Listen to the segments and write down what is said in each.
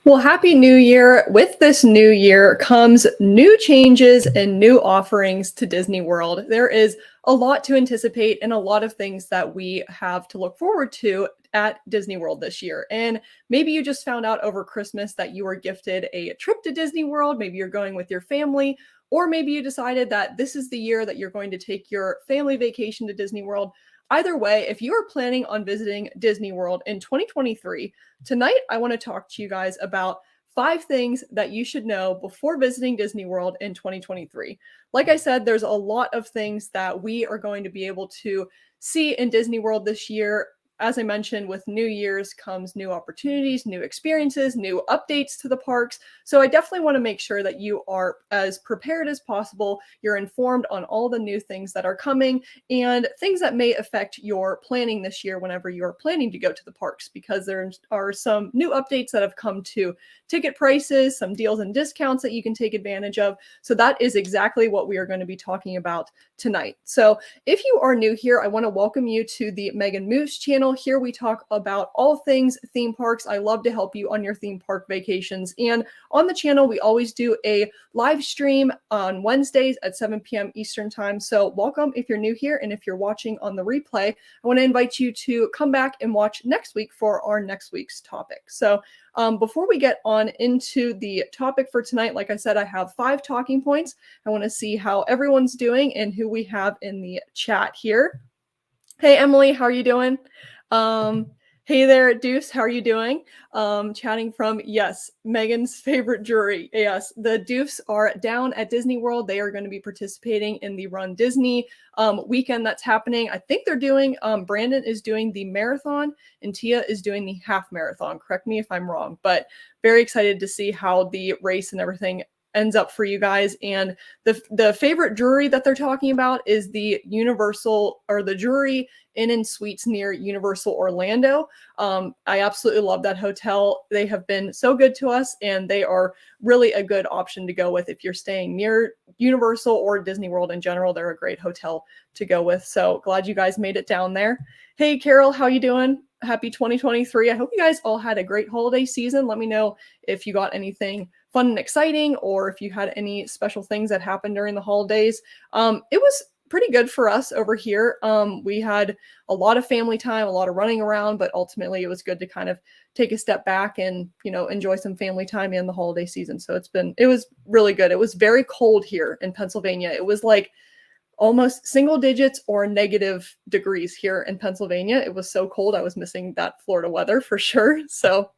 Well, Happy New Year. With this new year comes new changes and new offerings to Disney World. There is a lot to anticipate and a lot of things that we have to look forward to at Disney World this year. And maybe you just found out over Christmas that you were gifted a trip to Disney World. Maybe you're going with your family, or maybe you decided that this is the year that you're going to take your family vacation to Disney World. Either way, if you are planning on visiting Disney World in 2023, tonight I want to talk to you guys about 5 things that you should know before visiting Disney World in 2023. Like I said, there's a lot of things that we are going to be able to see in Disney World this year. As I mentioned, with New Year's comes new opportunities, new experiences, new updates to the parks. So I definitely want to make sure that you are as prepared as possible. You're informed on all the new things that are coming and things that may affect your planning this year whenever you're planning to go to the parks, because there are some new updates that have come to ticket prices, some deals and discounts that you can take advantage of. So that is exactly what we are going to be talking about tonight. So if you are new here, I want to welcome you to the Megan Moose channel. Here we talk about all things theme parks. I love to help you on your theme park vacations. And on the channel, we always do a live stream on Wednesdays at 7 p.m. Eastern time. So welcome if you're new here. And if you're watching on the replay, I want to invite you to come back and watch next week for our next week's topic. So before we get on into the topic for tonight, like I said, I have 5 talking points. I want to see how everyone's doing and who we have in the chat here. Hey, Emily, how are you doing? Hey there, Deuce, how are you doing? Chatting from, yes, Megan's favorite jury. Yes, the Deuce are down at Disney World. They are going to be participating in the Run Disney weekend that's happening. I think they're doing, Brandon is doing the marathon and Tia is doing the half marathon. Correct me if I'm wrong, but very excited to see how the race and everything ends up for you guys. And the favorite jury that they're talking about is the Universal, or the jury in suites near Universal Orlando. I absolutely love that hotel. They have been so good to us, and they are really a good option to go with if you're staying near Universal or Disney World in general. They're a great hotel to go with. So glad you guys made it down there. Hey, Carol, how you doing? Happy 2023. I hope you guys all had a great holiday season. Let me know if you got anything fun and exciting, or if you had any special things that happened during the holidays. It was pretty good for us over here. We had a lot of family time, a lot of running around, but ultimately it was good to kind of take a step back and, enjoy some family time in the holiday season. So it was really good. It was very cold here in Pennsylvania. It was like almost single digits or negative degrees here in Pennsylvania. It was so cold. I was missing that Florida weather for sure. So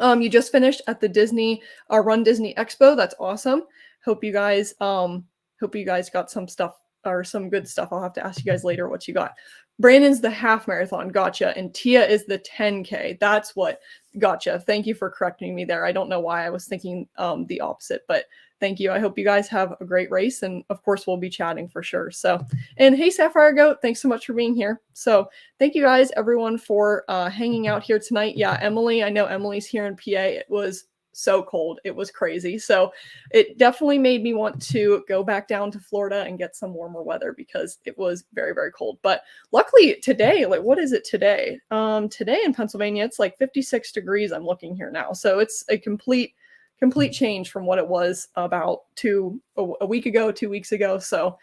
you just finished at the Run Disney Expo. That's awesome. Hope you guys got some stuff, or some good stuff. I'll have to ask you guys later what you got. Brandon's the half marathon. Gotcha. And Tia is the 10K. That's what. Gotcha. Thank you for correcting me there. I don't know why I was thinking the opposite, but thank you. I hope you guys have a great race. And of course, we'll be chatting for sure. So, and hey, Sapphire Goat, thanks so much for being here. So thank you guys, everyone, for hanging out here tonight. Yeah, Emily, I know Emily's here in PA. It was so cold. It was crazy. So it definitely made me want to go back down to Florida and get some warmer weather, because it was very, very cold. But luckily today, like, what is it today? Today in Pennsylvania, it's like 56 degrees. I'm looking here now. So it's a complete change from what it was about a week ago, 2 weeks ago. So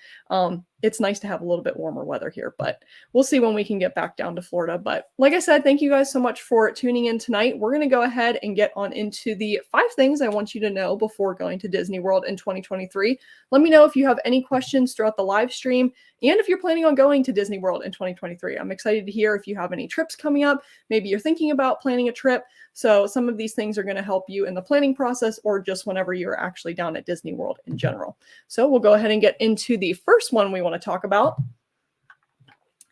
it's nice to have a little bit warmer weather here, but we'll see when we can get back down to Florida. But like I said, thank you guys so much for tuning in tonight. We're going to go ahead and get on into the 5 things I want you to know before going to Disney World in 2023. Let me know if you have any questions throughout the live stream, and if you're planning on going to Disney World in 2023. I'm excited to hear if you have any trips coming up. Maybe you're thinking about planning a trip. So some of these things are going to help you in the planning process, or just whenever you're actually down at Disney World in general. So we'll go ahead and get into the first one we want to talk about.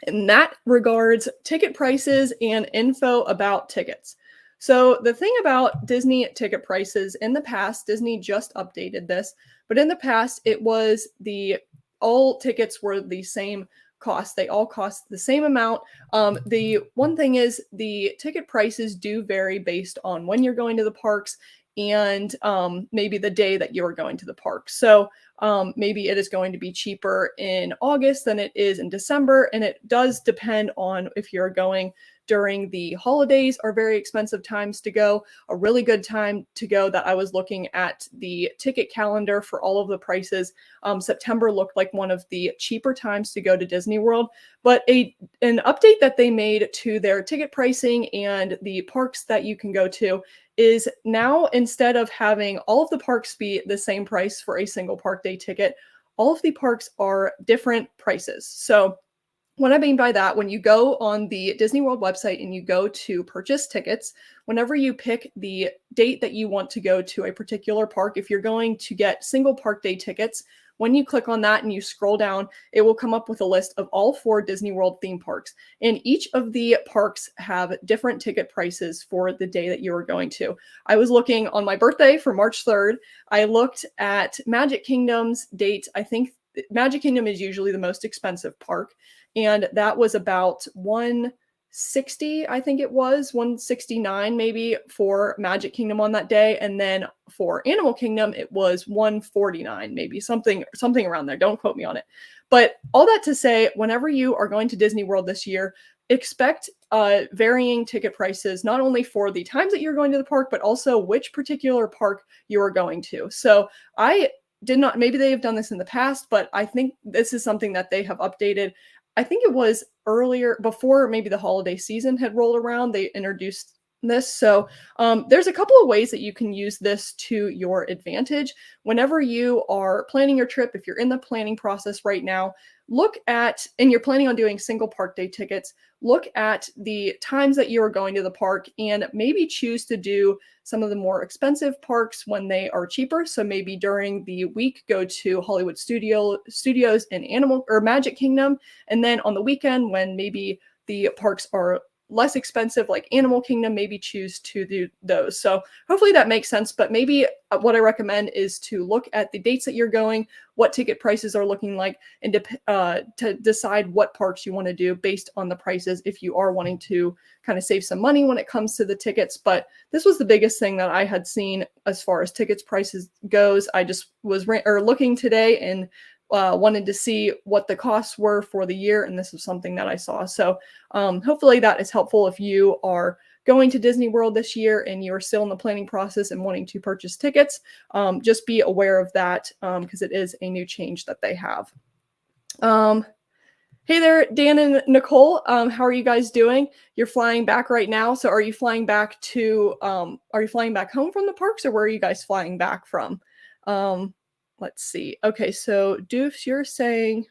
And that regards ticket prices and info about tickets. So the thing about Disney ticket prices, in the past, Disney just updated this, but in the past, it was all tickets were the same cost. They all cost the same amount. The one thing is, the ticket prices do vary based on when you're going to the parks and maybe the day that you're going to the park. So maybe it is going to be cheaper in August than it is in December. And it does depend on if you're going during the holidays are very expensive times to go. A really good time to go that I was looking at the ticket calendar for all of the prices. September looked like one of the cheaper times to go to Disney World, but an update that they made to their ticket pricing and the parks that you can go to is now, instead of having all of the parks be the same price for a single park day ticket, all of the parks are different prices. So what I mean by that, when you go on the Disney World website and you go to purchase tickets, whenever you pick the date that you want to go to a particular park, if you're going to get single park day tickets, when you click on that and you scroll down, it will come up with a list of all 4 Disney World theme parks. And each of the parks have different ticket prices for the day that you are going to. I was looking on my birthday for March 3rd. I looked at Magic Kingdom's date. I think Magic Kingdom is usually the most expensive park. And that was about 160, I think it was 169 maybe for Magic Kingdom on that day. And then for Animal Kingdom, it was 149, maybe something around there. Don't quote me on it. But all that to say, whenever you are going to Disney World this year, expect varying ticket prices, not only for the times that you're going to the park, but also which particular park you are going to. So I did not, maybe they have done this in the past, but I think this is something that they have updated. I think it was earlier, before maybe the holiday season had rolled around, they introduced this. So there's a couple of ways that you can use this to your advantage. Whenever you are planning your trip, if you're in the planning process right now, look at, and you're planning on doing single park day tickets, look at the times that you are going to the park and maybe choose to do some of the more expensive parks when they are cheaper. So maybe during the week, go to Hollywood Studios and Animal or Magic Kingdom. And then on the weekend, when maybe the parks are less expensive, like Animal Kingdom, maybe choose to do those. So hopefully that makes sense. But maybe what I recommend is to look at the dates that you're going, what ticket prices are looking like, and to decide what parks you want to do based on the prices if you are wanting to kind of save some money when it comes to the tickets. But this was the biggest thing that I had seen as far as tickets prices goes. I just was looking today and wanted to see what the costs were for the year, and this is something that I saw. So hopefully that is helpful if you are going to Disney World this year and you're still in the planning process and wanting to purchase tickets. Just be aware of that because it is a new change that they have. Hey there, Dan and Nicole. How are you guys doing? You're flying back right now. So are you flying back home from the parks, or where are you guys flying back from? Let's see. Okay, so Doofs, you're saying,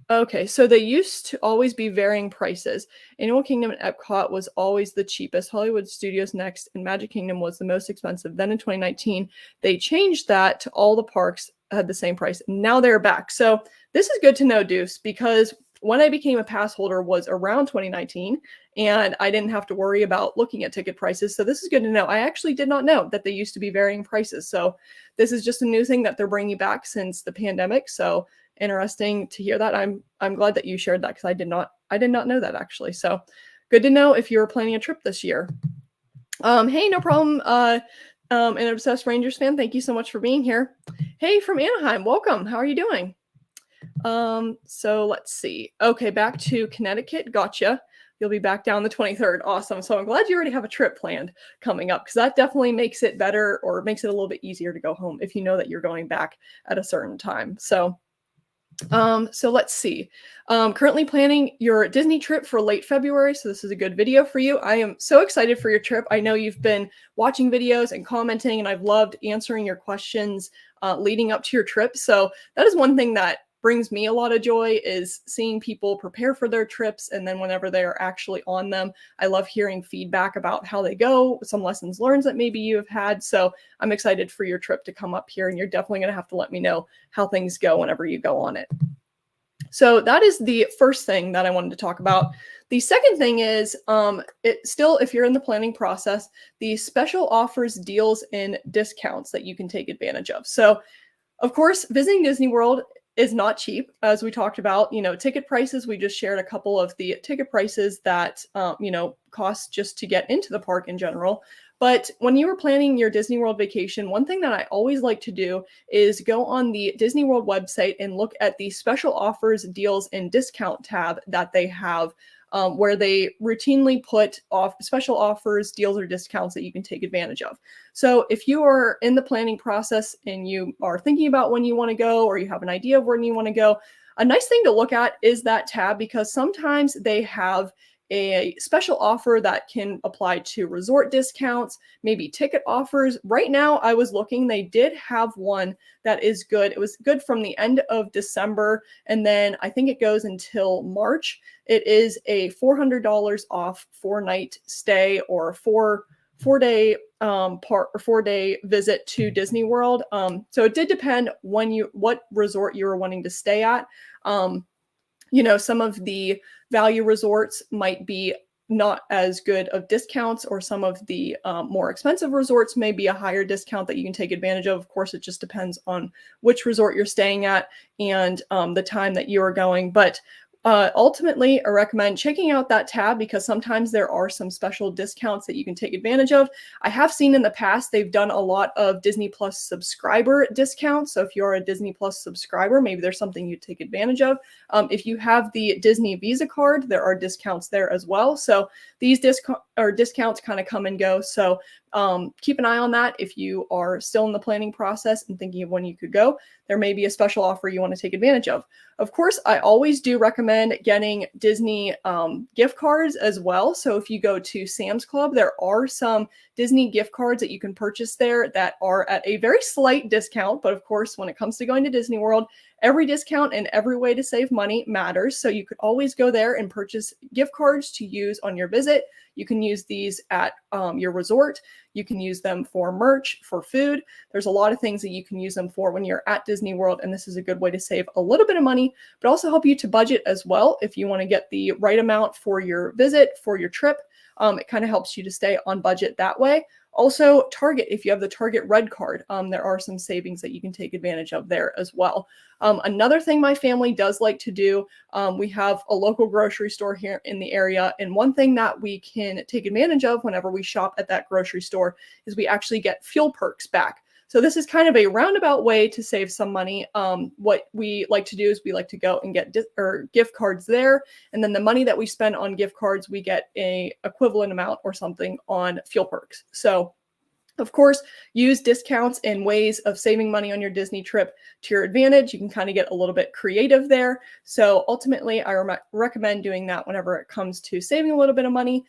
okay, so they used to always be varying prices. Animal Kingdom and Epcot was always the cheapest. Hollywood Studios next, and Magic Kingdom was the most expensive. Then in 2019, they changed that to all the parks had the same price. Now they're back. So this is good to know, Doofs, because when I became a pass holder was around 2019, and I didn't have to worry about looking at ticket prices. So this is good to know. I actually did not know that they used to be varying prices. So this is just a new thing that they're bringing back since the pandemic. So interesting to hear that. I'm glad that you shared that, because I did not know that actually. So good to know if you're planning a trip this year. Hey, no problem. An Obsessed Rangers fan, thank you so much for being here. Hey, from Anaheim, welcome. How are you doing? So let's see. Okay, back to Connecticut. Gotcha. You'll be back down the 23rd. Awesome. So I'm glad you already have a trip planned coming up, because that definitely makes it better, or makes it a little bit easier to go home if you know that you're going back at a certain time. So let's see. Currently planning your Disney trip for late February. So this is a good video for you. I am so excited for your trip. I know you've been watching videos and commenting, and I've loved answering your questions leading up to your trip. So that is one thing that brings me a lot of joy, is seeing people prepare for their trips. And then whenever they are actually on them, I love hearing feedback about how they go, some lessons learned that maybe you have had. So I'm excited for your trip to come up here, and you're definitely going to have to let me know how things go whenever you go on it. So that is the first thing that I wanted to talk about. The second thing is, if you're in the planning process, the special offers, deals, and discounts that you can take advantage of. So of course, visiting Disney World is not cheap, as we talked about. Ticket prices, we just shared a couple of the ticket prices that cost just to get into the park in general. But when you were planning your Disney World vacation, one thing that I always like to do is go on the Disney World website and look at the special offers, deals, and discount tab that they have, where they routinely put off special offers, deals, or discounts that you can take advantage of. So if you are in the planning process and you are thinking about when you want to go, or you have an idea of when you want to go, a nice thing to look at is that tab, because sometimes they have a special offer that can apply to resort discounts, maybe ticket offers. Right now, I was looking, they did have one that is good. It was good from the end of December, and then I think it goes until March. It is a $400 off 4-night stay, or four-day 4-day visit to Disney World. So it did depend what resort you were wanting to stay at. Some of the value resorts might be not as good of discounts, or some of the more expensive resorts may be a higher discount that you can take advantage of. Of course, it just depends on which resort you're staying at and the time that you are going. But ultimately, I recommend checking out that tab, because sometimes there are some special discounts that you can take advantage of. I have seen in the past they've done a lot of Disney Plus subscriber discounts. So if you're a Disney Plus subscriber, maybe there's something you take advantage of. If you have the Disney Visa card, there are discounts there as well. So these discounts kind of come and go. So keep an eye on that. If you are still in the planning process and thinking of when you could go, there may be a special offer you want to take advantage of. Of course, I always do recommend getting Disney gift cards as well. So if you go to Sam's Club, there are some Disney gift cards that you can purchase there that are at a very slight discount. But of course, when it comes to going to Disney World, every discount and every way to save money matters. So you could always go there and purchase gift cards to use on your visit. You can use these at your resort. You can use them for merch, for food. There's a lot of things that you can use them for when you're at Disney World, and this is a good way to save a little bit of money, but also help you to budget as well. If you want to get the right amount for your visit, for your trip, it kind of helps you to stay on budget that way. Also, Target, if you have the Target Red Card, there are some savings that you can take advantage of there as well. Another thing my family does like to do, we have a local grocery store here in the area, and one thing that we can take advantage of whenever we shop at that grocery store is we actually get fuel perks back. So this is kind of a roundabout way to save some money. What we like to do is we like to go and get gift cards there, and then the money that we spend on gift cards, we get a equivalent amount or something on fuel perks. So of course, use discounts and ways of saving money on your Disney trip to your advantage. You can kind of get a little bit creative there. So ultimately, I recommend doing that whenever it comes to saving a little bit of money.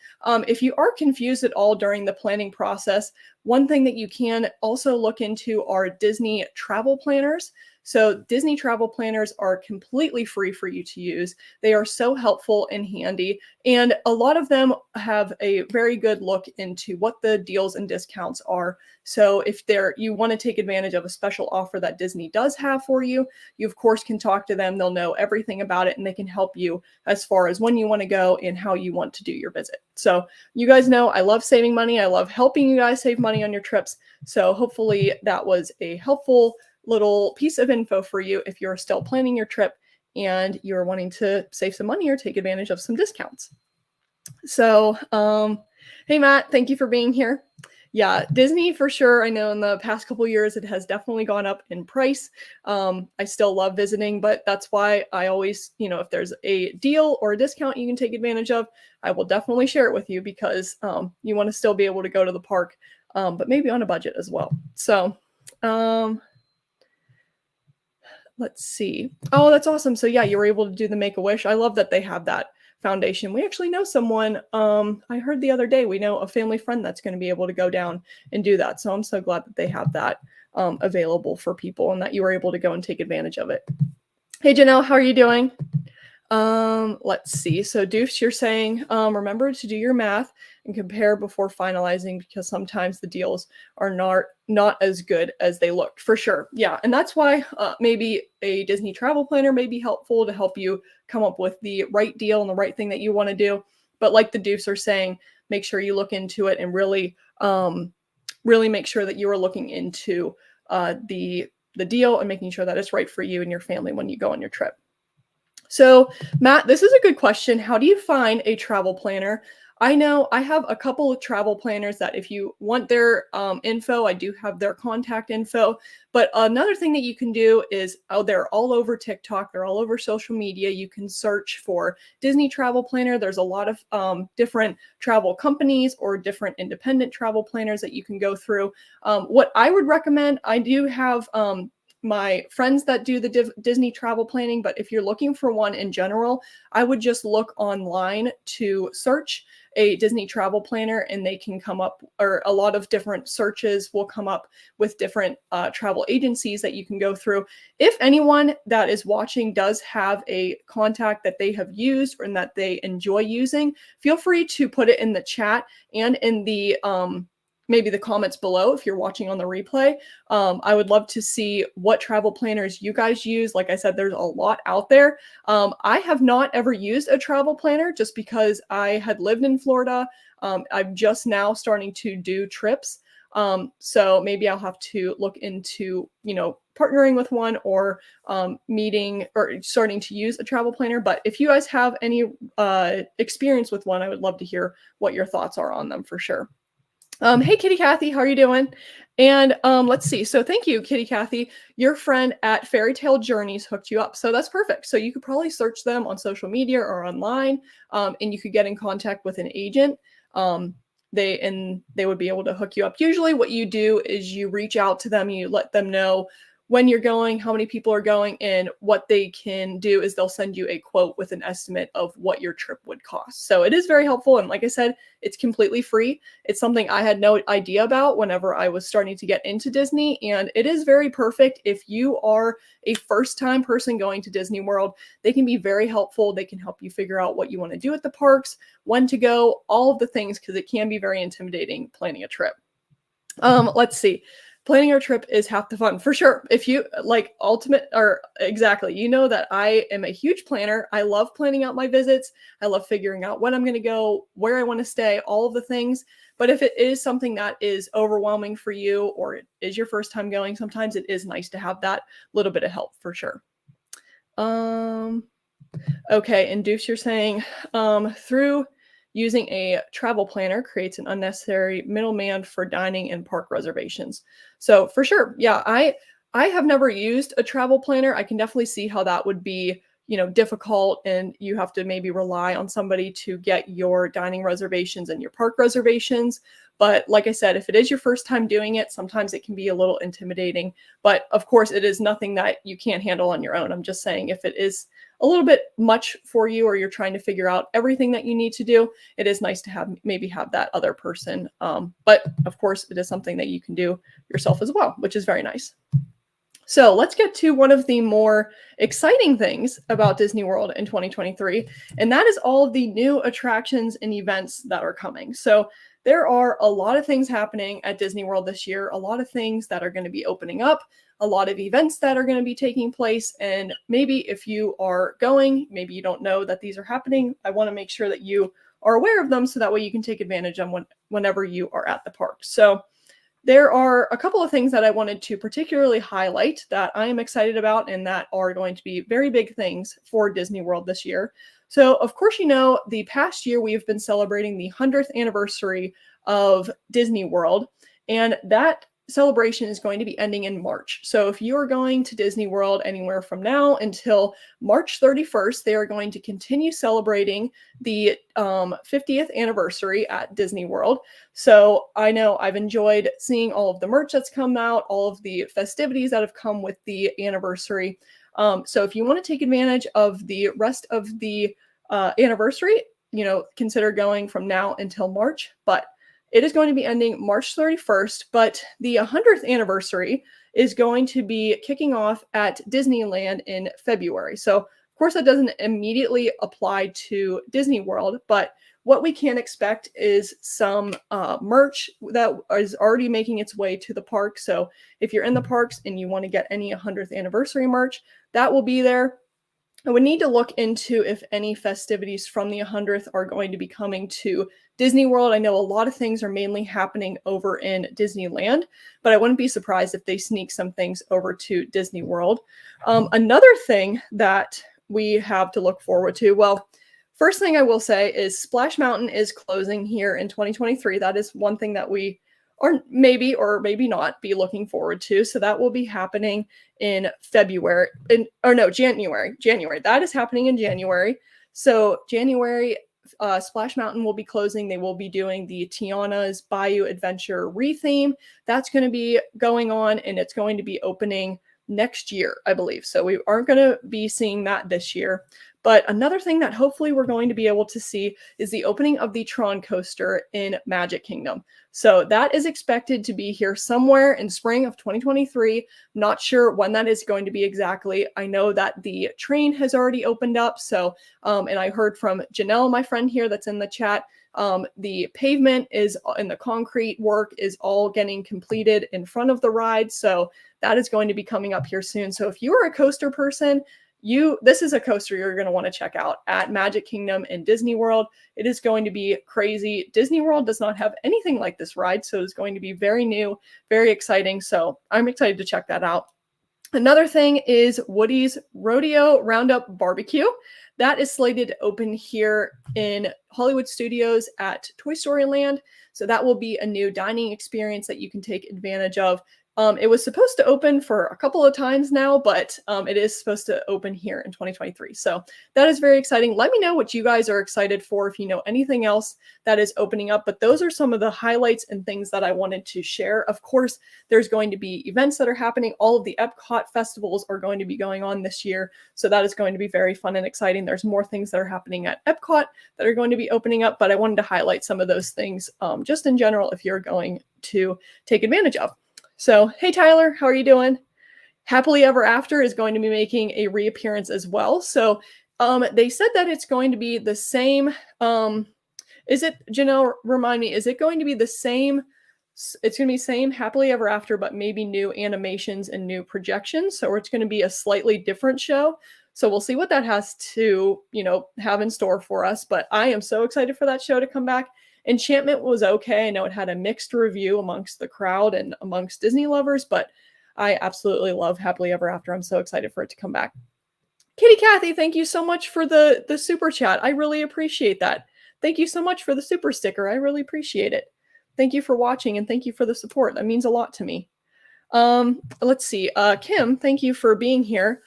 If you are confused at all during the planning process, one thing that you can also look into are Disney travel planners. So Disney travel planners are completely free for you to use. They are so helpful and handy, and a lot of them have a very good look into what the deals and discounts are. So if you want to take advantage of a special offer that Disney does have for you, you of course can talk to them. They'll know everything about it, and they can help you as far as when you want to go and how you want to do your visit. So you guys know I love saving money. I love helping you guys save money on your trips. So hopefully that was a helpful little piece of info for you if you're still planning your trip and you're wanting to save some money or take advantage of some discounts. So, hey Matt, thank you for being here. Yeah, Disney for sure. I know in the past couple years it has definitely gone up in price. I still love visiting, but that's why I always, if there's a deal or a discount you can take advantage of, I will definitely share it with you, because you want to still be able to go to the park, but maybe on a budget as well. So, let's see. Oh, that's awesome. So yeah, you were able to do the Make-A-Wish. I love that they have that foundation. We actually know someone, I heard the other day, we know a family friend that's going to be able to go down and do that. So I'm so glad that they have that available for people, and that you were able to go and take advantage of it. Hey, Janelle, how are you doing? Let's see. So Doofs, you're saying, remember to do your math and compare before finalizing, because sometimes the deals are not as good as they looked. For sure. Yeah. And that's why maybe a Disney travel planner may be helpful to help you come up with the right deal and the right thing that you want to do. But like the Doofs are saying, make sure you look into it and really make sure that you are looking into the deal and making sure that it's right for you and your family when you go on your trip. So Matt, this is a good question. How do you find a travel planner? I know I have a couple of travel planners that if you want their info, I do have their contact info. But another thing that you can do is, oh, they're all over TikTok, they're all over social media. You can search for Disney Travel Planner. There's a lot of different travel companies or different independent travel planners that you can go through. What I would recommend, I do have my friends that do the Disney travel planning, but if you're looking for one in general, I would just look online to search a Disney travel planner and they can come up, or a lot of different searches will come up with different travel agencies that you can go through. If anyone that is watching does have a contact that they have used and that they enjoy using, feel free to put it in the chat and in the maybe the comments below if you're watching on the replay. I would love to see what travel planners you guys use. Like I said, there's a lot out there. I have not ever used a travel planner just because I had lived in Florida. I'm just now starting to do trips. So maybe I'll have to look into, partnering with one or meeting or starting to use a travel planner. But if you guys have any experience with one, I would love to hear what your thoughts are on them for sure. Hey, Kitty Kathy, how are you doing? And let's see. So thank you, Kitty Kathy. Your friend at Fairy Tale Journeys hooked you up. So that's perfect. So you could probably search them on social media or online, and you could get in contact with an agent. They would be able to hook you up. Usually what you do is you reach out to them, you let them know when you're going, how many people are going, and what they can do is they'll send you a quote with an estimate of what your trip would cost. So it is very helpful. And like I said, it's completely free. It's something I had no idea about whenever I was starting to get into Disney. And it is very perfect if you are a first-time person going to Disney World. They can be very helpful. They can help you figure out what you want to do at the parks, when to go, all of the things, because it can be very intimidating planning a trip. Let's see. Planning your trip is half the fun, for sure. If you like exactly, you know that I am a huge planner. I love planning out my visits. I love figuring out when I'm going to go, where I want to stay, all of the things. But if it is something that is overwhelming for you, or it is your first time going, sometimes it is nice to have that little bit of help for sure. Okay, Induce, you're saying through using a travel planner creates an unnecessary middleman for dining and park reservations. So for sure, yeah, I have never used a travel planner. I can definitely see how that would be, difficult, and you have to maybe rely on somebody to get your dining reservations and your park reservations. But like I said, if it is your first time doing it, sometimes it can be a little intimidating. But of course, it is nothing that you can't handle on your own. I'm just saying if it is a little bit much for you, or you're trying to figure out everything that you need to do, it is nice to have that other person. But of course, it is something that you can do yourself as well, which is very nice. So let's get to one of the more exciting things about Disney World in 2023, and that is all of the new attractions and events that are coming. So there are a lot of things happening at Disney World this year, a lot of things that are going to be opening up, a lot of events that are going to be taking place. And maybe if you are going, maybe you don't know that these are happening. I want to make sure that you are aware of them so that way you can take advantage of whenever you are at the park. So there are a couple of things that I wanted to particularly highlight that I am excited about and that are going to be very big things for Disney World this year. So, of course, the past year we have been celebrating the 100th anniversary of Disney World, and that celebration is going to be ending in March. So if you are going to Disney World anywhere from now until March 31st, they are going to continue celebrating the 50th anniversary at Disney World. So I know I've enjoyed seeing all of the merch that's come out, all of the festivities that have come with the anniversary. So if you want to take advantage of the rest of the anniversary, consider going from now until March. But it is going to be ending March 31st, but the 100th anniversary is going to be kicking off at Disneyland in February. So, of course, that doesn't immediately apply to Disney World, but what we can expect is some merch that is already making its way to the park. So if you're in the parks and you want to get any 100th anniversary merch, that will be there. I would need to look into if any festivities from the 100th are going to be coming to Disney World. I know a lot of things are mainly happening over in Disneyland, but I wouldn't be surprised if they sneak some things over to Disney World. Another thing that we have to look forward to, well, first thing I will say is Splash Mountain is closing here in 2023. That is one thing that we are maybe or maybe not be looking forward to. So that will be happening in February, January. January. That is happening in January. So January, Splash Mountain will be closing. They will be doing the Tiana's Bayou Adventure retheme. That's going to be going on, and it's going to be opening next year, I believe. So we aren't going to be seeing that this year. But another thing that hopefully we're going to be able to see is the opening of the Tron coaster in Magic Kingdom. So that is expected to be here somewhere in spring of 2023. Not sure when that is going to be exactly. I know that the train has already opened up. So, and I heard from Janelle, my friend here that's in the chat, the pavement is and the concrete work is all getting completed in front of the ride. So that is going to be coming up here soon. So if you are a coaster person, this is a coaster you're going to want to check out at Magic Kingdom and Disney World. It is going to be crazy. Disney World does not have anything like this ride, so it's going to be very new, very exciting. So I'm excited to check that out. Another thing is Woody's Rodeo Roundup Barbecue. That is slated to open here in Hollywood Studios at Toy Story Land. So that will be a new dining experience that you can take advantage of. It was supposed to open for a couple of times now, but it is supposed to open here in 2023. So that is very exciting. Let me know what you guys are excited for, if you know anything else that is opening up. But those are some of the highlights and things that I wanted to share. Of course, there's going to be events that are happening. All of the Epcot festivals are going to be going on this year. So that is going to be very fun and exciting. There's more things that are happening at Epcot that are going to be opening up, but I wanted to highlight some of those things just in general if you're going to take advantage of. So, hey, Tyler, how are you doing? Happily Ever After is going to be making a reappearance as well. So they said that it's going to be the same. Is it, Janelle, remind me, is it going to be the same? It's going to be same Happily Ever After, but maybe new animations and new projections. So it's going to be a slightly different show. So we'll see what that has to, have in store for us. But I am so excited for that show to come back. Enchantment was okay. I know it had a mixed review amongst the crowd and amongst Disney lovers, but I absolutely love Happily Ever After. I'm so excited for it to come back. Kitty Kathy, thank you so much for the super chat. I really appreciate that. Thank you so much for the super sticker. I really appreciate it. Thank you for watching and thank you for the support. That means a lot to me. Let's see. Kim, thank you for being here.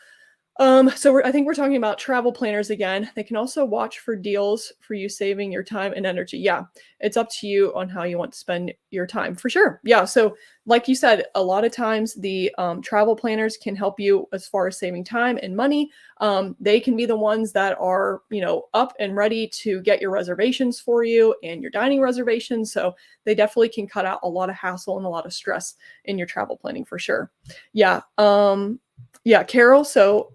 So I think we're talking about travel planners again. They can also watch for deals for you saving your time and energy. Yeah, it's up to you on how you want to spend your time for sure. Yeah, so like you said, a lot of times the travel planners can help you as far as saving time and money. They can be the ones that are, up and ready to get your reservations for you and your dining reservations. So they definitely can cut out a lot of hassle and a lot of stress in your travel planning for sure. Yeah. Yeah, Carol. So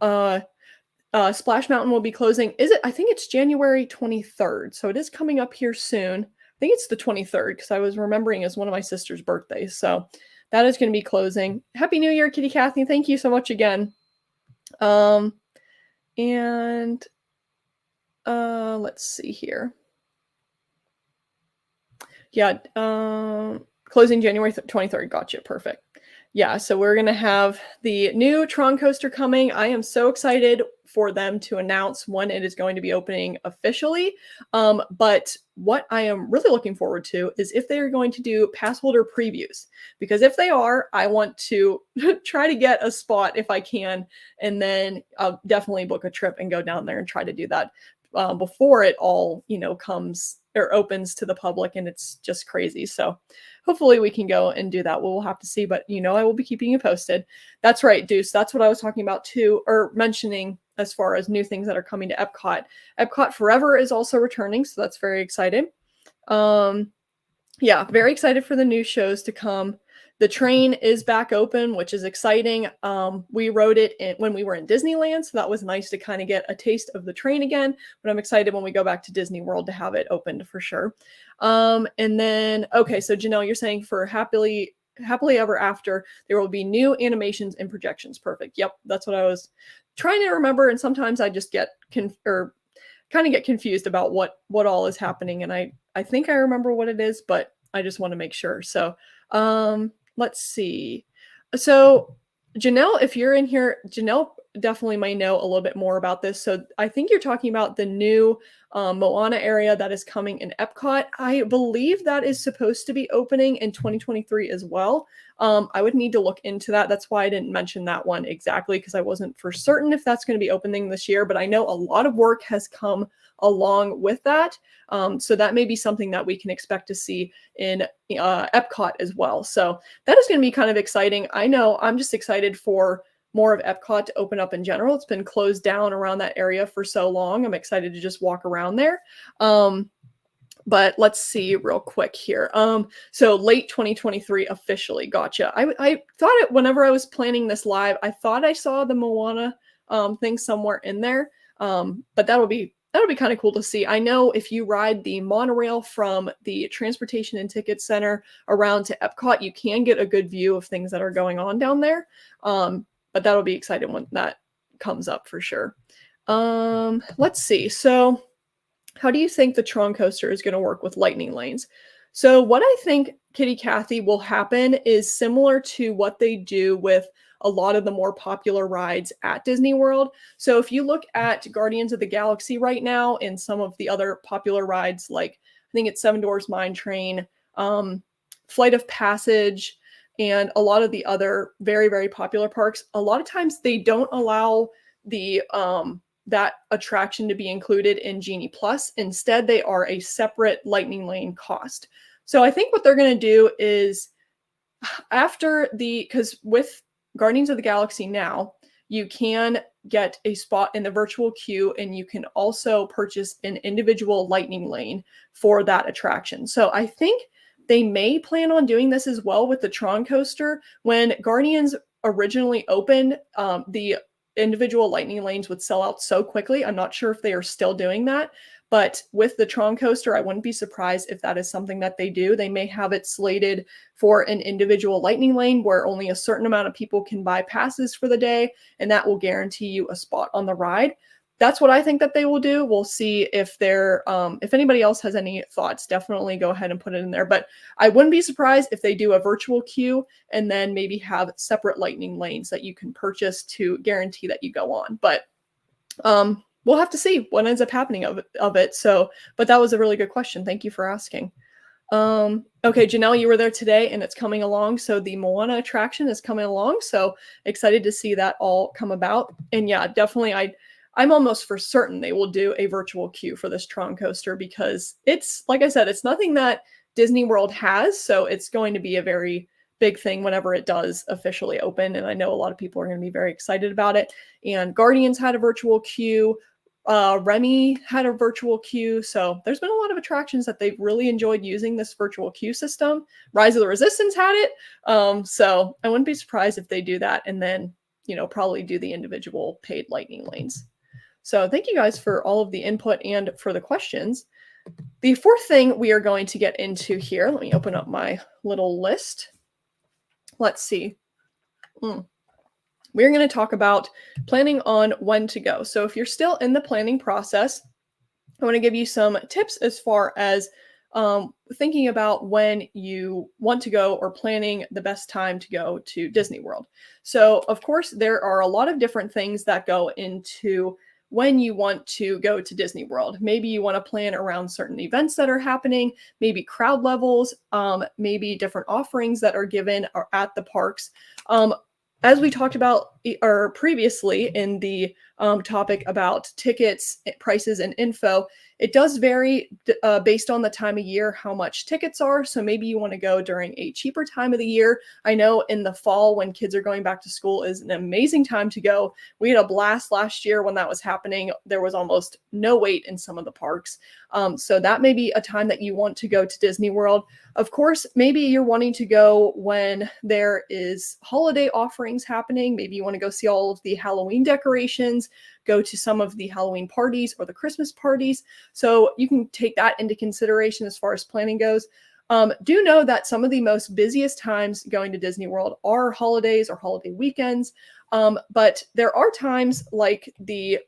Splash Mountain will be closing. I think it's January 23rd. So it is coming up here soon. I think it's the 23rd because I was remembering as one of my sister's birthdays. So that is going to be closing. Happy New Year, Kitty Kathy. Thank you so much again. Let's see here. Yeah, closing January 23rd. Gotcha. Perfect. Yeah, so we're going to have the new Tron coaster coming. I am so excited for them to announce when it is going to be opening officially. But what I am really looking forward to is if they are going to do pass holder previews. Because if they are, I want to try to get a spot if I can. And then I'll definitely book a trip and go down there and try to do that before it all, comes or opens to the public and it's just crazy. So hopefully we can go and do that. We'll have to see, but I will be keeping you posted. That's right, Deuce. That's what I was talking about too, or mentioning as far as new things that are coming to Epcot. Epcot Forever is also returning, so that's very exciting. Yeah, very excited for the new shows to come. The train is back open, which is exciting. We rode it when we were in Disneyland, so that was nice to kind of get a taste of the train again. But I'm excited when we go back to Disney World to have it opened for sure. And then, okay, so Janelle, you're saying for Happily Ever After, there will be new animations and projections. Perfect. Yep, that's what I was trying to remember. And sometimes I just get kind of get confused about what all is happening. And I think I remember what it is, but I just want to make sure. So let's see. So Janelle, if you're in here, Janelle definitely may know a little bit more about this. So I think you're talking about the new Moana area that is coming in Epcot. I believe that is supposed to be opening in 2023 as well. I would need to look into that. That's why I didn't mention that one exactly, because I wasn't for certain if that's going to be opening this year, but I know a lot of work has come along with that. So that may be something that we can expect to see in Epcot as well. So that is going to be kind of exciting. I know I'm just excited for more of Epcot to open up in general. It's been closed down around that area for so long. I'm excited to just walk around there. But let's see real quick here. So late 2023 officially. Gotcha. I thought it whenever I was planning this live, I thought I saw the Moana thing somewhere in there. But that'll be kind of cool to see. I know if you ride the monorail from the Transportation and Ticket Center around to Epcot, you can get a good view of things that are going on down there. But that'll be exciting when that comes up for sure. Let's see. So how do you think the Tron coaster is going to work with lightning lanes? So what I think, Kitty Cathy, will happen is similar to what they do with a lot of the more popular rides at Disney World. So if you look at Guardians of the Galaxy right now and some of the other popular rides, like I think it's Seven Dwarfs Mine Train, Flight of Passage, and a lot of the other very, very popular parks, a lot of times they don't allow the that attraction to be included in Genie Plus. Instead, they are a separate lightning lane cost. So I think what they're going to do is because with Guardians of the Galaxy now, you can get a spot in the virtual queue and you can also purchase an individual lightning lane for that attraction. So I think they may plan on doing this as well with the Tron coaster. When Guardians originally opened, the individual lightning lanes would sell out so quickly. I'm not sure if they are still doing that, but with the Tron coaster, I wouldn't be surprised if that is something that they do. They may have it slated for an individual lightning lane where only a certain amount of people can buy passes for the day, and that will guarantee you a spot on the ride. That's what I think that they will do. We'll see if if anybody else has any thoughts, definitely go ahead and put it in there. But I wouldn't be surprised if they do a virtual queue and then maybe have separate lightning lanes that you can purchase to guarantee that you go on. But we'll have to see what ends up happening of it. So, but that was a really good question. Thank you for asking. Okay, Janelle, you were there today and it's coming along. So the Moana attraction is coming along. So excited to see that all come about. And yeah, definitely I'm almost for certain they will do a virtual queue for this Tron coaster because it's, like I said, it's nothing that Disney World has. So it's going to be a very big thing whenever it does officially open. And I know a lot of people are going to be very excited about it. And Guardians had a virtual queue. Remy had a virtual queue. So there's been a lot of attractions that they've really enjoyed using this virtual queue system. Rise of the Resistance had it. So I wouldn't be surprised if they do that and then, probably do the individual paid lightning lanes. So thank you guys for all of the input and for the questions. The fourth thing we are going to get into here, let me open up my little list. Let's see. We're going to talk about planning on when to go. So if you're still in the planning process, I want to give you some tips as far as thinking about when you want to go or planning the best time to go to Disney World. So of course, there are a lot of different things that go into when you want to go to Disney World. Maybe you want to plan around certain events that are happening, maybe crowd levels, maybe different offerings that are given or at the parks. As we talked about previously in the topic about tickets, prices, and info, it does vary based on the time of year how much tickets are. So maybe you want to go during a cheaper time of the year. I know in the fall when kids are going back to school is an amazing time to go. We had a blast last year when that was happening. There was almost no wait in some of the parks. So that may be a time that you want to go to Disney World. Of course, maybe you're wanting to go when there is holiday offerings happening. Maybe you want to go see all of the Halloween decorations, go to some of the Halloween parties or the Christmas parties. So you can take that into consideration as far as planning goes. Do know that some of the most busiest times going to Disney World are holidays or holiday weekends. But there are times like the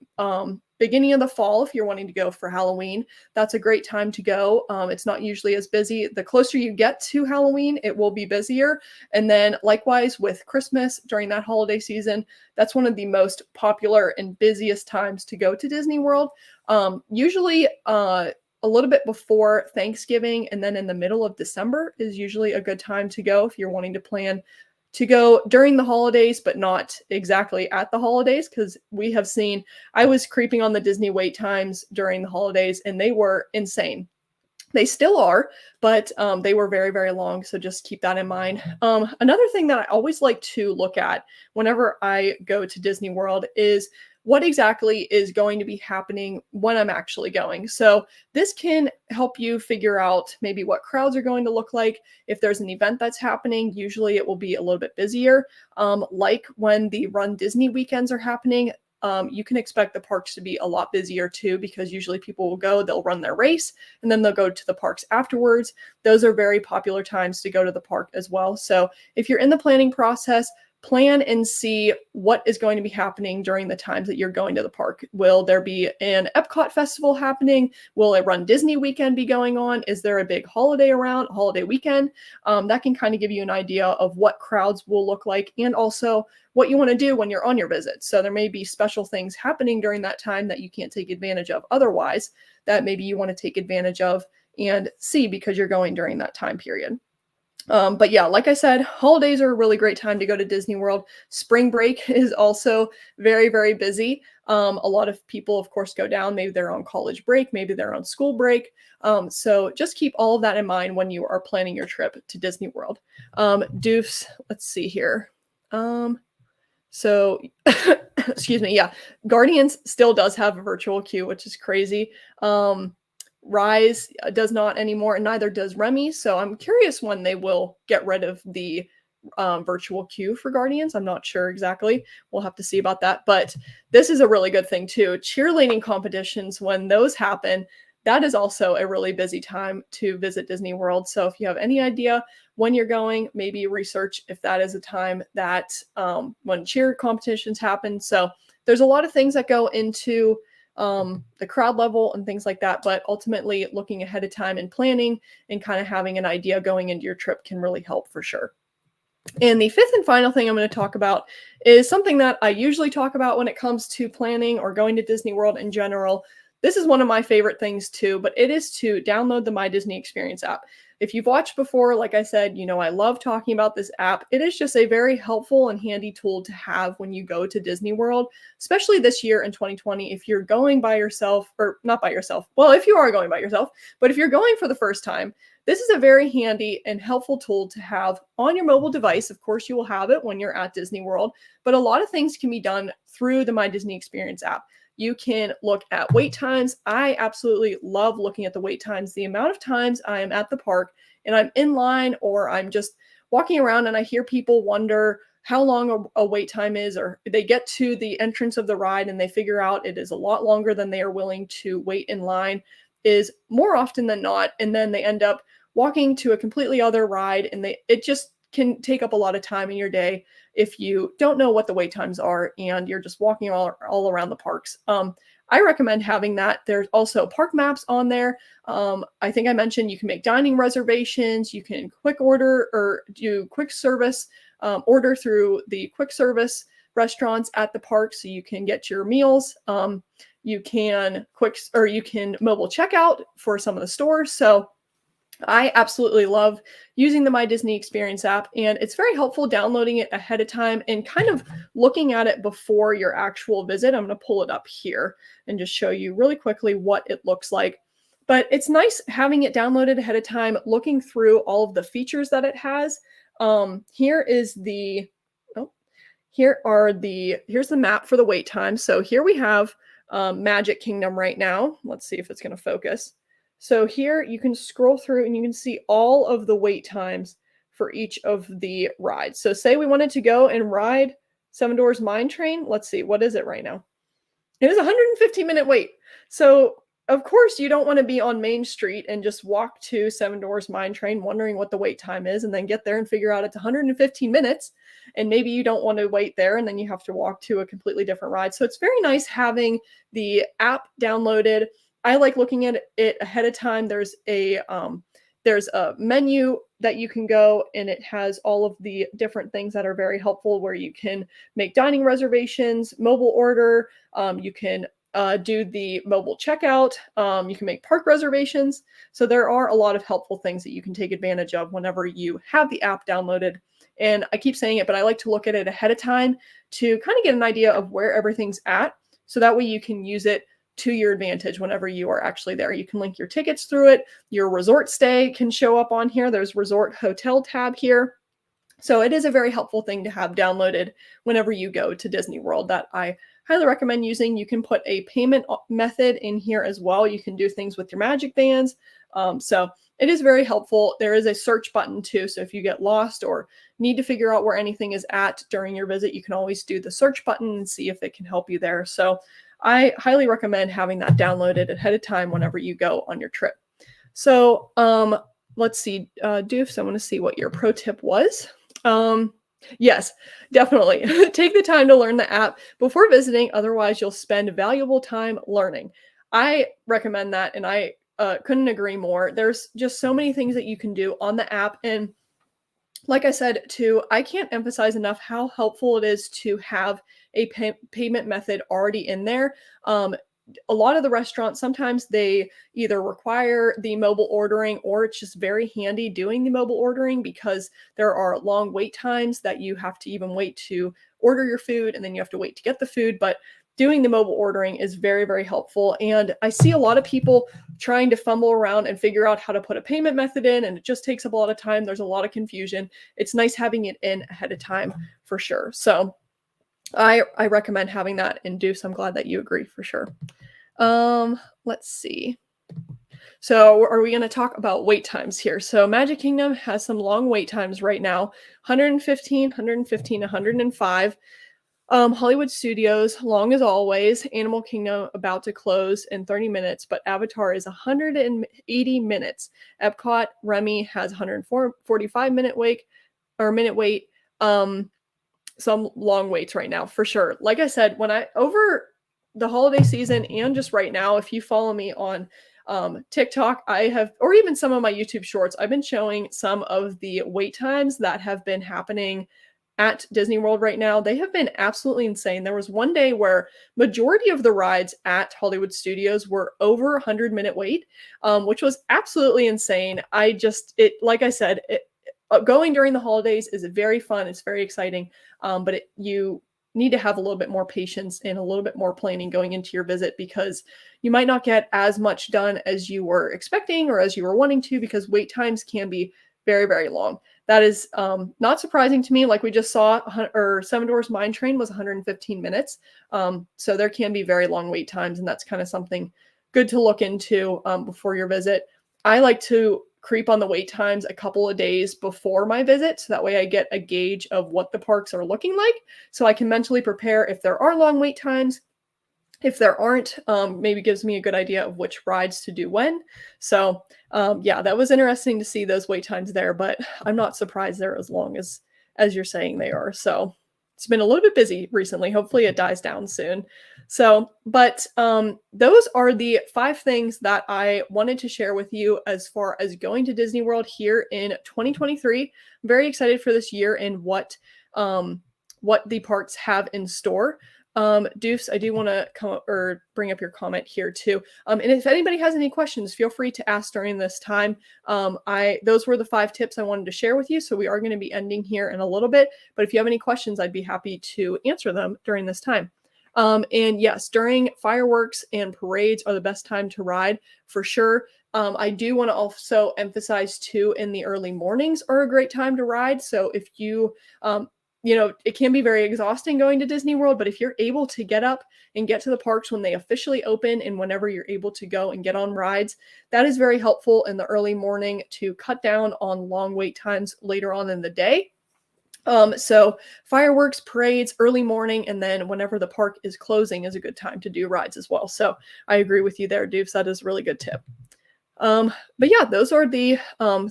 beginning of the fall, if you're wanting to go for Halloween, that's a great time to go. It's not usually as busy. The closer you get to Halloween, it will be busier. And then likewise with Christmas during that holiday season, that's one of the most popular and busiest times to go to Disney World. Usually a little bit before Thanksgiving and then in the middle of December is usually a good time to go if you're wanting to plan to go during the holidays, but not exactly at the holidays, because we have seen, I was creeping on the Disney wait times during the holidays and they were insane. They still are, but they were very, very long. So just keep that in mind. Another thing that I always like to look at whenever I go to Disney World is what exactly is going to be happening when I'm actually going. So this can help you figure out maybe what crowds are going to look like. If there's an event that's happening, usually it will be a little bit busier. Like when the Run Disney weekends are happening, you can expect the parks to be a lot busier too, because usually people will go, they'll run their race, and then they'll go to the parks afterwards. Those are very popular times to go to the park as well. So if you're in the planning process, plan and see what is going to be happening during the times that you're going to the park. Will there be an Epcot festival happening? Will a Run Disney weekend be going on? Is there a big holiday weekend? That can kind of give you an idea of what crowds will look like and also what you want to do when you're on your visit. So there may be special things happening during that time that you can't take advantage of otherwise, that maybe you want to take advantage of and see because you're going during that time period. But yeah, like I said, holidays are a really great time to go to Disney World. Spring break is also very, very busy. A lot of people, of course, go down. Maybe they're on college break, maybe they're on school break. So just keep all of that in mind when you are planning your trip to Disney World. Doofs, let's see here. So, excuse me, yeah, Guardians still does have a virtual queue, which is crazy. Rise does not anymore, and neither does Remy. So I'm curious when they will get rid of the virtual queue for Guardians. I'm not sure exactly. We'll have to see about that. But this is a really good thing too. Cheerleading competitions, when those happen, that is also a really busy time to visit Disney World. So if you have any idea when you're going, maybe research if that is a time that when cheer competitions happen. So there's a lot of things that go into the crowd level and things like that, but ultimately looking ahead of time and planning and kind of having an idea going into your trip can really help for sure. And the fifth and final thing I'm going to talk about is something that I usually talk about when it comes to planning or going to Disney World in general. This is one of my favorite things too, but it is to download the My Disney Experience app. If you've watched before, like I said, you know I love talking about this app. It is just a very helpful and handy tool to have when you go to Disney World, especially this year in 2020. If you're going by yourself, or not by yourself, well, if you are going by yourself, but if you're going for the first time, this is a very handy and helpful tool to have on your mobile device. Of course, you will have it when you're at Disney World, but a lot of things can be done through the My Disney Experience app. You can look at wait times. I absolutely love looking at the wait times. The amount of times I am at the park and I'm in line or I'm just walking around and I hear people wonder how long a wait time is, or they get to the entrance of the ride and they figure out it is a lot longer than they are willing to wait in line, is more often than not. And then they end up walking to a completely other ride and it just can take up a lot of time in your day if you don't know what the wait times are and you're just walking all around the parks. I recommend having that. There's also park maps on there. I think I mentioned you can make dining reservations. You can quick order or do quick service, order through the quick service restaurants at the park so you can get your meals. You can mobile checkout for some of the stores. So I absolutely love using the My Disney Experience app, and it's very helpful downloading it ahead of time and kind of looking at it before your actual visit. I'm going to pull it up here and just show you really quickly what it looks like. But it's nice having it downloaded ahead of time, looking through all of the features that it has. Here's the map for the wait time. So here we have Magic Kingdom right now. Let's see if it's going to focus. So here you can scroll through and you can see all of the wait times for each of the rides. So say we wanted to go and ride Seven Dwarfs Mine Train. Let's see, what is it right now? It is a 150-minute wait. So of course you don't want to be on Main Street and just walk to Seven Dwarfs Mine Train wondering what the wait time is and then get there and figure out it's 115 minutes. and maybe you don't want to wait there and then you have to walk to a completely different ride. So it's very nice having the app downloaded. I like looking at it ahead of time. There's a menu that you can go, and it has all of the different things that are very helpful, where you can make dining reservations, mobile order, you can do the mobile checkout, you can make park reservations. So there are a lot of helpful things that you can take advantage of whenever you have the app downloaded. And I keep saying it, but I like to look at it ahead of time to kind of get an idea of where everything's at. So that way you can use it to your advantage whenever you are actually there. You can link your tickets through it. Your resort stay can show up on here. There's resort hotel tab here. So it is a very helpful thing to have downloaded whenever you go to Disney World that I highly recommend using. You can put a payment method in here as well. You can do things with your magic bands. So it is very helpful. There is a search button too. So if you get lost or need to figure out where anything is at during your visit, you can always do the search button and see if it can help you there. So I highly recommend having that downloaded ahead of time whenever you go on your trip. So let's see, Doofs, I want to see what your pro tip was. Yes, definitely. Take the time to learn the app before visiting. Otherwise, you'll spend valuable time learning. I recommend that, and I couldn't agree more. There's just so many things that you can do on the app. And like I said, too, I can't emphasize enough how helpful it is to have a payment method already in there. A lot of the restaurants, sometimes they either require the mobile ordering, or it's just very handy doing the mobile ordering because there are long wait times that you have to even wait to order your food, and then you have to wait to get the food. But doing the mobile ordering is very, very helpful. And I see a lot of people trying to fumble around and figure out how to put a payment method in, and it just takes up a lot of time. There's a lot of confusion. It's nice having it in ahead of time for sure. So I recommend having that in Deuce. I'm glad that you agree for sure. Let's see. So are we going to talk about wait times here? So Magic Kingdom has some long wait times right now, 115, 115, 105. Hollywood Studios, long as always. Animal Kingdom about to close in 30 minutes, but Avatar is 180 minutes. Epcot, Remy has 145 minute wait. Some long waits right now for sure. Like I said, when I over the holiday season and just right now, if you follow me on TikTok, I have, or even some of my YouTube shorts, I've been showing some of the wait times that have been happening at Disney World right now. They have been absolutely insane. There was one day where majority of the rides at Hollywood Studios were over 100-minute wait, which was absolutely insane. Like I said, going during the holidays is very fun. It's very exciting, but you need to have a little bit more patience and a little bit more planning going into your visit, because you might not get as much done as you were expecting or as you were wanting to, because wait times can be very, very long. That is not surprising to me. Like we just saw, Seven Dwarfs Mine Train was 115 minutes. So there can be very long wait times, and that's kind of something good to look into before your visit. I like to creep on the wait times a couple of days before my visit, so that way I get a gauge of what the parks are looking like, so I can mentally prepare if there are long wait times. If there aren't, maybe gives me a good idea of which rides to do when. So yeah, that was interesting to see those wait times there, but I'm not surprised they're as long as you're saying they are. So it's been a little bit busy recently. Hopefully it dies down soon. So, but those are the 5 things that I wanted to share with you as far as going to Disney World here in 2023. I'm very excited for this year and what the parks have in store. Deuce, I do want to come or bring up your comment here too. And if anybody has any questions, feel free to ask during this time. Those were the 5 tips I wanted to share with you. So we are going to be ending here in a little bit, but if you have any questions, I'd be happy to answer them during this time. And yes, during fireworks and parades are the best time to ride for sure. I do want to also emphasize too, in the early mornings are a great time to ride. So if you, it can be very exhausting going to Disney World, but if you're able to get up and get to the parks when they officially open and whenever you're able to go and get on rides, that is very helpful in the early morning to cut down on long wait times later on in the day. So fireworks, parades, early morning, and then whenever the park is closing is a good time to do rides as well. So I agree with you there, Dupes. That is a really good tip. But yeah, those are the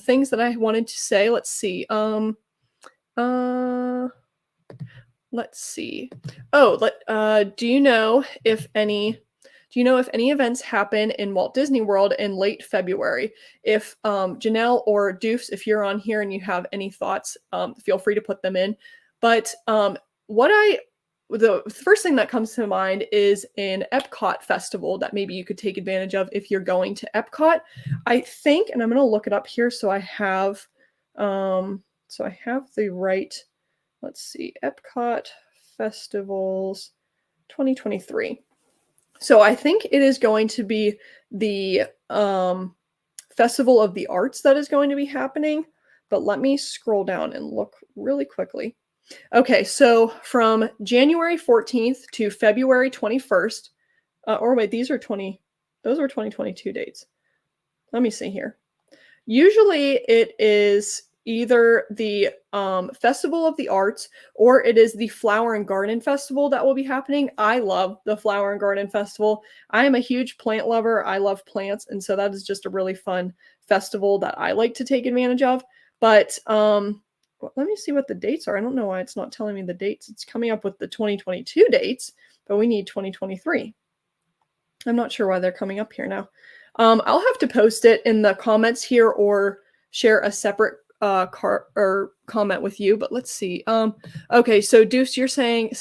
things that I wanted to say. Let's see. let's see. Oh, do you know if any events happen in Walt Disney World in late February? If Janelle or Deuce, if you're on here and you have any thoughts, feel free to put them in. But the first thing that comes to mind is an Epcot festival that maybe you could take advantage of if you're going to Epcot. I think, and I'm going to look it up here so I have the right. Let's see, Epcot Festivals 2023. So I think it is going to be the Festival of the Arts that is going to be happening. But let me scroll down and look really quickly. Okay, so from January 14th to February 21st, or wait, those are 2022 dates. Let me see here. Usually it is either the Festival of the Arts or it is the Flower and Garden Festival that will be happening. I love the Flower and Garden Festival. I am a huge plant lover. I love plants, and so that is just a really fun festival that I like to take advantage of. But let me see what the dates are. I don't know why it's not telling me the dates. It's coming up with the 2022 dates, but we need 2023. I'm not sure why they're coming up here now. I'll have to post it in the comments here or share a separate comment with you, but let's see. Okay, so Deuce, you're saying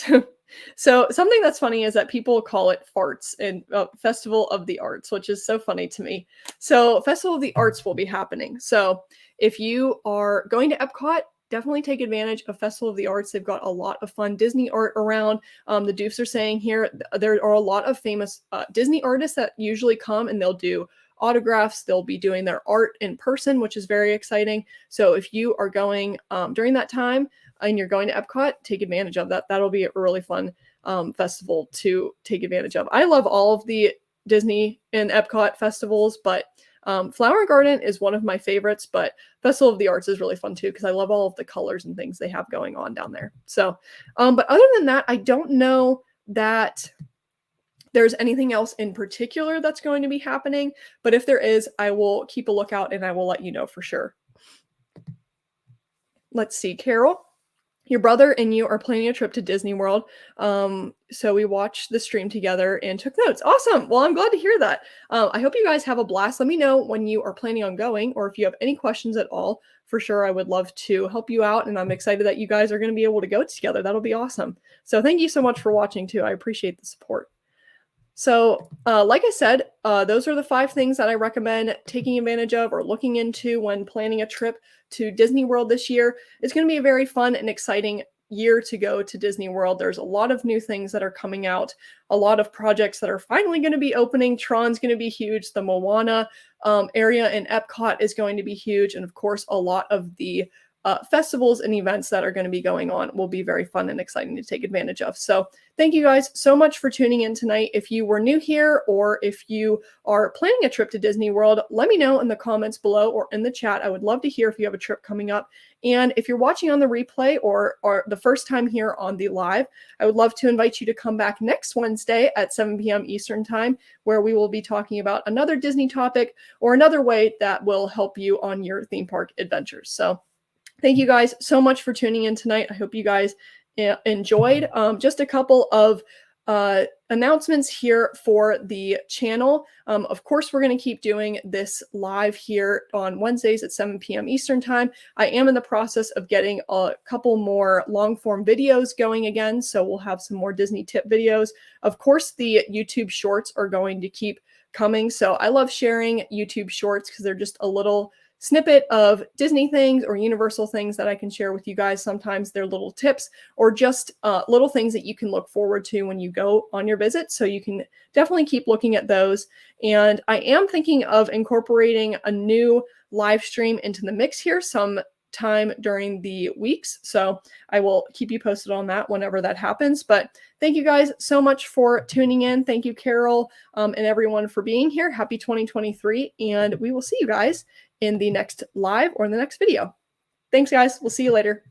so something that's funny is that people call it farts and Festival of the Arts, which is so funny to me. So Festival of the Arts will be happening. So if you are going to Epcot, definitely take advantage of Festival of the Arts. They've got a lot of fun Disney art around. The Doofs are saying here, there are a lot of famous Disney artists that usually come and they'll do autographs. They'll be doing their art in person, which is very exciting. So if you are going during that time and you're going to Epcot, take advantage of that. That'll be a really fun festival to take advantage of. I love all of the Disney and Epcot festivals, but Flower and Garden is one of my favorites, but Festival of the Arts is really fun too because I love all of the colors and things they have going on down there. So, but other than that, I don't know that there's anything else in particular that's going to be happening, but if there is, I will keep a lookout and I will let you know for sure. Let's see, Carol. Your brother and you are planning a trip to Disney World. So we watched the stream together and took notes. Awesome. Well, I'm glad to hear that. I hope you guys have a blast. Let me know when you are planning on going or if you have any questions at all. For sure, I would love to help you out. And I'm excited that you guys are going to be able to go together. That'll be awesome. So thank you so much for watching too. I appreciate the support. So like I said, those are the 5 things that I recommend taking advantage of or looking into when planning a trip to Disney World this year. It's going to be a very fun and exciting year to go to Disney World. There's a lot of new things that are coming out, a lot of projects that are finally going to be opening. Tron's going to be huge. The Moana area in Epcot is going to be huge. And of course, a lot of the festivals and events that are going to be going on will be very fun and exciting to take advantage of. So thank you guys so much for tuning in tonight. If you were new here or if you are planning a trip to Disney World, let me know in the comments below or in the chat. I would love to hear if you have a trip coming up. And if you're watching on the replay or the first time here on the live, I would love to invite you to come back next Wednesday at 7 p.m. Eastern Time, where we will be talking about another Disney topic or another way that will help you on your theme park adventures. So thank you guys so much for tuning in tonight. I hope you guys enjoyed. Just a couple of announcements here for the channel. Of course, we're going to keep doing this live here on Wednesdays at 7 p.m. Eastern Time. I am in the process of getting a couple more long form videos going again, so we'll have some more Disney tip videos. Of course, the YouTube shorts are going to keep coming. So I love sharing YouTube shorts because they're just a little snippet of Disney things or Universal things that I can share with you guys. Sometimes they're little tips or just little things that you can look forward to when you go on your visit. So you can definitely keep looking at those. And I am thinking of incorporating a new live stream into the mix here sometime during the weeks. So I will keep you posted on that whenever that happens. But thank you guys so much for tuning in. Thank you, Carol, and everyone for being here. Happy 2023. And we will see you guys in the next live or in the next video. Thanks, guys. We'll see you later.